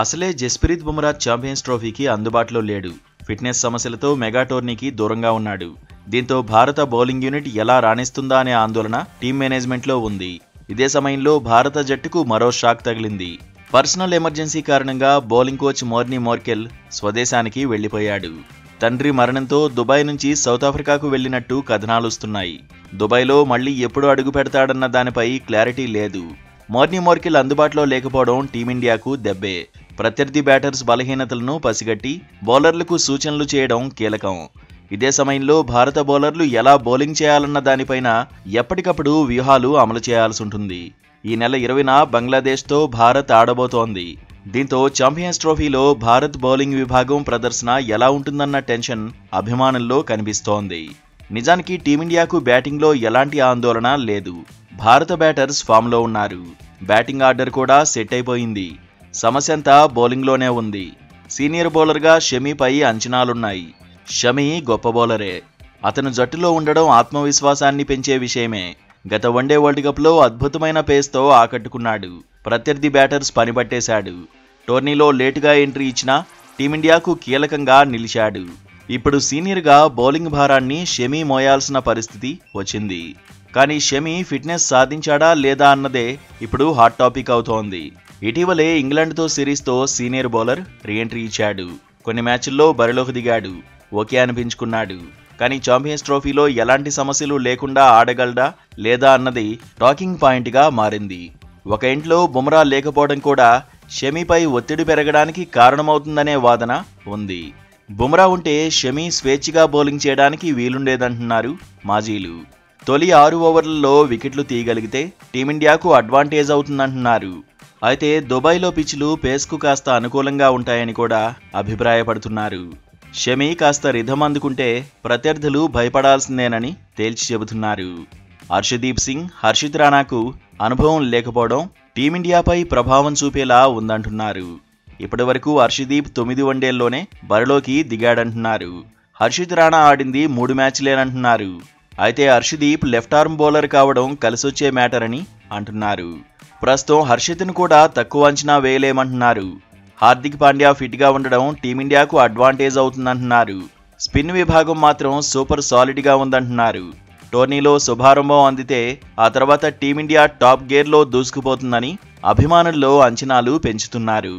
అసలే జస్ప్రీత్ బుమ్రా ఛాంపియన్స్ ట్రోఫీకి అందుబాటులో లేడు. ఫిట్నెస్ సమస్యలతో మెగా టోర్నీకి దూరంగా ఉన్నాడు. దీంతో భారత బౌలింగ్ యూనిట్ ఎలా రాణిస్తుందా అనే ఆందోళన టీం మేనేజ్మెంట్లో ఉంది. ఇదే సమయంలో భారత జట్టుకు మరో షాక్ తగిలింది. పర్సనల్ ఎమర్జెన్సీ కారణంగా బౌలింగ్ కోచ్ మోర్నీ మోర్కెల్ స్వదేశానికి వెళ్లిపోయాడు. తండ్రి మరణంతో దుబాయ్ నుంచి సౌత్ ఆఫ్రికాకు వెళ్లినట్టు కథనాలొస్తున్నాయి. దుబాయ్లో మళ్లీ ఎప్పుడు అడుగు పెడతాడన్న దానిపై క్లారిటీ లేదు. మోర్నీ మోర్కెల్ అందుబాటులో లేకపోవడం టీమిండియాకు దెబ్బే. ప్రత్యర్థి బ్యాటర్స్ బలహీనతలను పసిగట్టి బౌలర్లకు సూచనలు చేయడం కీలకం. ఇదే సమయంలో భారత బౌలర్లు ఎలా బౌలింగ్ చేయాలన్న దానిపైన ఎప్పటికప్పుడు వ్యూహాలు అమలు చేయాల్సి ఉంటుంది. ఈ నెల 20న బంగ్లాదేశ్తో భారత్ ఆడబోతోంది. దీంతో ఛాంపియన్స్ ట్రోఫీలో భారత్ బౌలింగ్ విభాగం ప్రదర్శన ఎలా ఉంటుందన్న టెన్షన్ అభిమానుల్లో కనిపిస్తోంది. నిజానికి టీమిండియాకు బ్యాటింగ్లో ఎలాంటి ఆందోళన లేదు. భారత బ్యాటర్స్ ఫామ్లో ఉన్నారు. బ్యాటింగ్ ఆర్డర్ కూడా సెట్ అయిపోయింది. సమస్యంతా బౌలింగ్లోనే ఉంది. సీనియర్ బౌలర్గా షమీపై అంచనాలున్నాయి. షమీ గొప్ప బౌలరే. అతను జట్టులో ఉండడం ఆత్మవిశ్వాసాన్ని పెంచే విషయమే. గత వన్డే వరల్డ్ కప్లో అద్భుతమైన పేస్తో ఆకట్టుకున్నాడు. ప్రత్యర్థి బ్యాటర్స్ పనిపట్టేశాడు. టోర్నీలో లేటుగా ఎంట్రీ ఇచ్చినా టీమిండియాకు కీలకంగా నిలిచాడు. ఇప్పుడు సీనియర్గా బౌలింగ్ భారాన్ని షమీ మోయాల్సిన పరిస్థితి వచ్చింది. కానీ షమీ ఫిట్నెస్ సాధించాడా లేదా అన్నదే ఇప్పుడు హాట్ టాపిక్ అవుతోంది. ఇటీవలే ఇంగ్లాండ్తో సిరీస్తో సీనియర్ బౌలర్ రీఎంట్రీ ఇచ్చాడు. కొన్ని మ్యాచ్ల్లో బరిలోకి దిగాడు. ఓకే అనిపించుకున్నాడు. కానీ ఛాంపియన్స్ ట్రోఫీలో ఎలాంటి సమస్యలు లేకుండా ఆడగలడా లేదా అన్నది టాకింగ్ పాయింట్గా మారింది. ఒక ఇంట్లో బుమ్రా లేకపోవడం కూడా షమీపై ఒత్తిడి పెరగడానికి కారణమవుతుందనే వాదన ఉంది. బుమ్రా ఉంటే షమీ స్వేచ్ఛగా బౌలింగ్ చేయడానికి వీలుండేదంటున్నారు మాజీలు. తొలి 6 ఓవర్లలో వికెట్లు తీయగలిగితే టీమిండియాకు అడ్వాంటేజ్ అవుతుందంటున్నారు. అయితే దుబాయ్లో పిచ్లు పేస్కు కాస్త అనుకూలంగా ఉంటాయని కూడా అభిప్రాయపడుతున్నారు. షమీ కాస్త రిథం అందుకుంటే ప్రత్యర్థులు భయపడాల్సిందేనని తేల్చి చెబుతున్నారు. హర్షదీప్ సింగ్, హర్షిత్ రాణాకు అనుభవం లేకపోవడం టీమిండియాపై ప్రభావం చూపేలా ఉందంటున్నారు. ఇప్పటి వరకు హర్షదీప్ 9 వన్డేల్లోనే బరిలోకి దిగాడంటున్నారు. హర్షిత్ రాణా ఆడింది 3 మ్యాచ్లేనంటున్నారు. అయితే హర్షదీప్ లెఫ్ట్ ఆర్మ్ బౌలర్ కావడం కలిసొచ్చే మ్యాటర్ అని అంటున్నారు. ప్రస్తుతం హర్షిత్ను కూడా తక్కువ అంచనా వేయలేమంటున్నారు. హార్దిక్ పాండ్యా ఫిట్గా ఉండడం టీమిండియాకు అడ్వాంటేజ్ అవుతుందంటున్నారు. స్పిన్ విభాగం మాత్రం సూపర్ సాలిడ్గా ఉందంటున్నారు. టోర్నీలో శుభారంభం అందితే ఆ తర్వాత టీమిండియా టాప్ గేర్లో దూసుకుపోతుందని అభిమానుల్లో అంచనాలు పెంచుతున్నారు.